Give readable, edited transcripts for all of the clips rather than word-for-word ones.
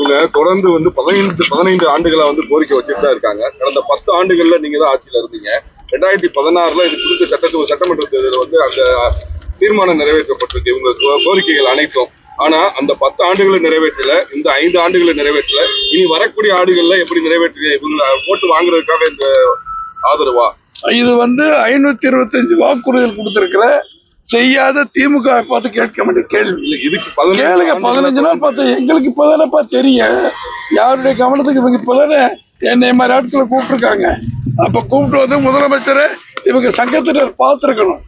இவங்க தொடர்ந்து 15 ஆண்டுகளா கோரிக்கை வச்சுட்டு தான் இருக்காங்க. கடந்த 10 ஆண்டுகள்ல நீங்க தான் ஆட்சியில இருந்தீங்க. 2016 இது குறித்து சட்டமன்ற தேர்தலில் அந்த தீர்மானம் நிறைவேற்றப்பட்டிருக்கு இவங்க கோரிக்கைகள் அனைத்தும். ஆனா அந்த 10 ஆண்டுகளை நிறைவேற்றல, இந்த 5 ஆண்டுகளை நிறைவேற்றல. இனி வரக்கூடிய ஆண்டுகள்ல எப்படி நிறைவேற்ற இவங்க ஓட்டு வாங்குறதுக்காக இந்த ஆதரவா? இது 525 வாக்குறுதிகள் கொடுத்திருக்கிற செய்யாத திமுக பார்த்து கேட்க வேண்டிய கேள்வி. இதுக்கு 15 நாள் பார்த்து எங்களுக்கு இப்பதானப்பா தெரியும். யாருடைய கவனத்துக்கு இவங்க இப்பதானே என்னை மாதிரி ஆட்களை கூப்பிட்டுருக்காங்க. அப்ப கூப்பிட்டு முதலமைச்சரை இவங்க சங்கத்தினர் பார்த்துருக்கணும்,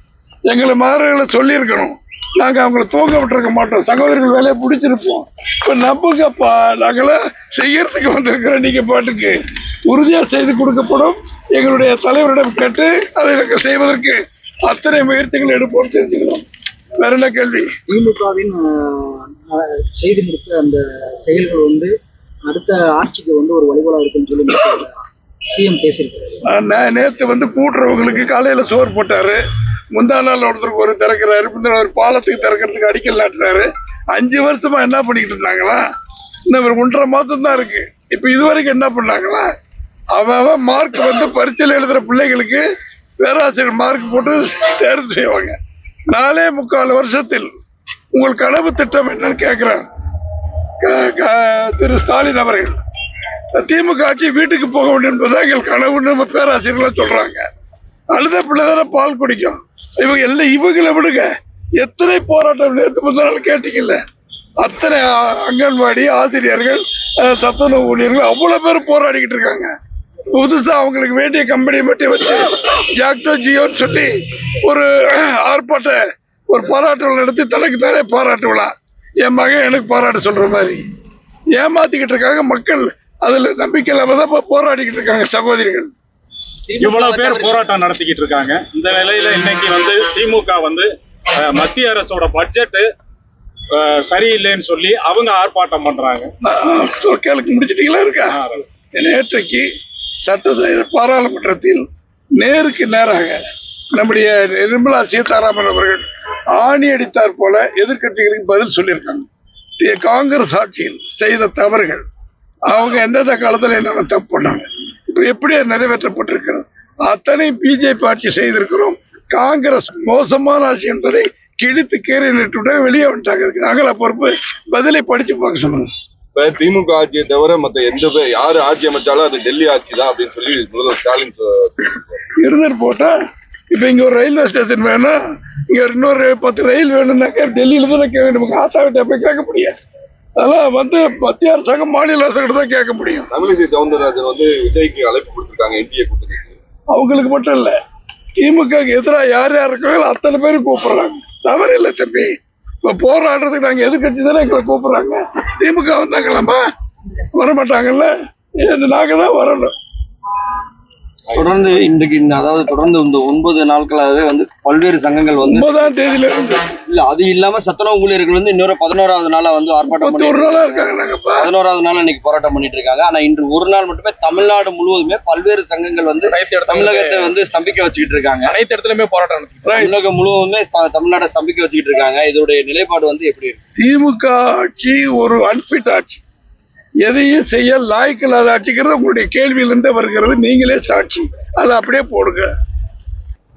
எங்களை மாறுகளை சொல்லியிருக்கணும். நாங்க அவங்கள தூங்க விட்டுருக்க மாட்டோம், சகோதரிகள் வேலையை பிடிச்சிருப்போம். இப்ப நம்புங்கப்பா, நாங்களாம் செய்யறதுக்கு வந்திருக்கிறோம். நீங்க பாட்டுக்கு உறுதியா செய்து கொடுக்கப்படும். எங்களுடைய தலைவரிடம் கேட்டு அதை நாங்கள் செய்வதற்கு அத்தனை முயற்சிகள் எடுப்போம் தெரிஞ்சுக்கிறோம். வேற என்ன கேள்வி? திமுகவின் செய்து முடித்த அந்த செயல்கள் அடுத்த ஆட்சிக்கு ஒரு வழிபாடா இருக்குன்னு சொல்லி சிஎம் பேசியிருக்காரு. நேற்று கூட்டுறவங்களுக்கு காலையில சோறு போட்டாரு, முந்தா நாள் ஒருத்தருக்கு ஒரு திறக்கிறாரு, முந்தின ஒரு பாலத்துக்கு திறக்கிறதுக்கு அடிக்கல் நாட்டுறாரு. 5 வருஷமா என்ன பண்ணிக்கிட்டு இருந்தாங்களா? இன்னும் ஒரு 1.5 மாசம் தான் இருக்கு. இப்ப இதுவரைக்கும் என்ன பண்ணாங்களா? அவன் மார்க் பரீட்சையில் எழுதுற பிள்ளைகளுக்கு பேராசிரியர் மார்க் போட்டு தேர்வு செய்வாங்க. 4.25 வருஷத்தில் உங்கள் கனவு திட்டம் என்னன்னு கேட்கிறார் திரு ஸ்டாலின் அவர்கள். திமுக ஆட்சி வீட்டுக்கு போக வேண்டும் என்பதை எங்கள் கனவுன்னு நம்ம பேராசிரியர்கள் சொல்றாங்க. அழுத பிள்ளைதான பால் குடிக்கும். இவங்களை விடுங்க, எத்தனை போராட்டம் நேற்று முன்னாள் கேட்டீங்கல்ல, அத்தனை அங்கன்வாடி ஆசிரியர்கள், சத்துணவு ஊழியர்கள் அவ்வளவு பேர் போராடிக்கிட்டு இருக்காங்க. புதுசா அவங்களுக்கு வேண்டிய கம்பெனியை மட்டும் வச்சு ஜாக்டோ ஜியோன்னு சொல்லி ஒரு ஆர்ப்பாட்ட ஒரு பாராட்டு விழா நடத்தி தனக்கு தானே பாராட்டு விழா, என் மகன் எனக்கு பாராட்ட சொல்ற மாதிரி ஏமாத்திக்கிட்டு இருக்காங்க. மக்கள் அதுல நம்பிக்கை இல்லாம தான் போராடிக்கிட்டு இருக்காங்க சகோதரிகள். இவ்வளவு பேர் போராட்டம் நடத்திக்கிட்டு இருக்காங்க. இந்த நிலையில இன்னைக்கு திமுக மத்திய அரசோட பட்ஜெட் சரியில்லைன்னு சொல்லி அவங்க ஆர்ப்பாட்டம் பண்றாங்க. கேளுக்கு முடிச்சிட்டீங்களா இருக்கா? நேற்றைக்கு சட்டசபை பாராளுமன்றத்தில் நேருக்கு நேராக நம்முடைய நிர்மலா சீதாராமன் அவர்கள் ஆணி அடித்தார் போல எதிர்கட்சிகளுக்கு பதில் சொல்லியிருக்காங்க. காங்கிரஸ் ஆட்சியில் செய்த தவறுகள், அவங்க எந்தெந்த காலத்துல என்னென்ன தப்பு பண்ணாங்க, இப்ப எப்படி நிறைவேற்றப்பட்டிருக்கிறது, அத்தனை பிஜேபி ஆட்சி செய்திருக்கிறோம். காங்கிரஸ் மோசமான ஆட்சி என்பதை கிழித்து கீரை நிட்டு வெளியே வந்துட்டாங்க. நாங்கள பொறுப்பு பதிலை படிச்சு பார்க்க சொல்லுங்க. இப்ப திமுக ஆட்சியை தவிர மத்த யாரு ஆட்சி அமைச்சாலும் அது டெல்லி ஆட்சி தான் அப்படின்னு சொல்லி முதல்வர் ஸ்டாலின் இருந்துட்டு போட்டா. இப்ப இங்க ஒரு ரயில்வே ஸ்டேஷன் வேணும், இங்க இன்னொரு 10 ரயில் வேணும்னாக்க டெல்லியில தான் கேட்க வேண்டும். ஆத்தாவிட்ட போய் கேட்க முடியாது. அதெல்லாம் மத்திய அரசாங்கம் மாநில அரசாங்கம் தான் கேட்க முடியும். தமிழிசை சவுந்தரராஜன் விஜய்க்கு அழைப்பு கொடுத்திருக்காங்க என்டிஏ கூட்டத்துக்கு. அவங்களுக்கு மட்டும் இல்ல, திமுக எதிராக யார் யார் இருக்காங்களோ அத்தனை பேரும் கூப்பிடுறாங்க. தவறு இல்லை தம்பி. இப்ப போராடுறதுக்கு நாங்க எதிர்கட்சி தானே எங்களை கூப்பிடுறாங்க. திமுக வந்தாங்களாமா? வரமாட்டாங்கல்ல, நாங்க தான் வரணும். தொடர்ந்து இன்றைக்கு தொடர்ந்து இந்த 9 நாட்களாகவே பல்வேறு சங்கங்கள் 9ஆம் தேதியில இருந்து இல்ல, அது இல்லாம சத்துணவு ஊழியர்கள் இன்னொரு 11வது நாளா ஆர்ப்பாட்டம் இருக்காங்க. 11வது நாள் இன்னைக்கு போராட்டம் பண்ணிட்டு இருக்காங்க. ஆனா இன்று ஒரு நாள் மட்டுமே தமிழ்நாடு முழுவதுமே பல்வேறு சங்கங்கள் தமிழகத்தை ஸ்தம்பிக்க வச்சுக்கிட்டு இருக்காங்க. அனைத்து இடத்துலயுமே போராட்டம் தமிழகம் முழுவதுமே தமிழ்நாட்டை ஸ்தம்பிக்க வச்சுக்கிட்டு இருக்காங்க. இதோடைய நிலைப்பாடு எப்படி இருக்கு? திமுக ஆட்சி ஒரு அன்பிட் ஆட்சி, எதையும் செய்ய லாய்க்கில்லாத ஆட்சிக்கிறது உங்களுடைய கேள்வியிலிருந்து வருகிறது. நீங்களே சாட்சி, அதை அப்படியே போடுங்க.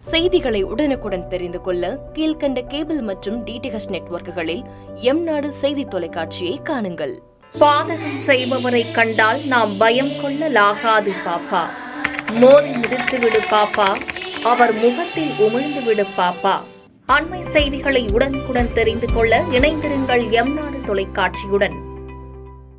செய்திகளை உடனுக்குடன் தெரிந்து கொள்ள கீழ்கண்ட கேபிள் மற்றும் டிடிஹெச் நெட்வொர்க்குகளில் எம்நாடு செய்தி தொலைக்காட்சியை காணுங்கள். பாதகம் செய்பவரை கண்டால் நாம் பயம் கொள்ளலாகாது பாப்பா. மோதி மிதித்து விடு பாப்பா, அவர் முகத்தில் உமிழ்ந்து விடு பாப்பா. அண்மை செய்திகளை உடனுக்குடன் தெரிந்து கொள்ள இணைந்திருங்கள் எம்நாடு தொலைக்காட்சியுடன்.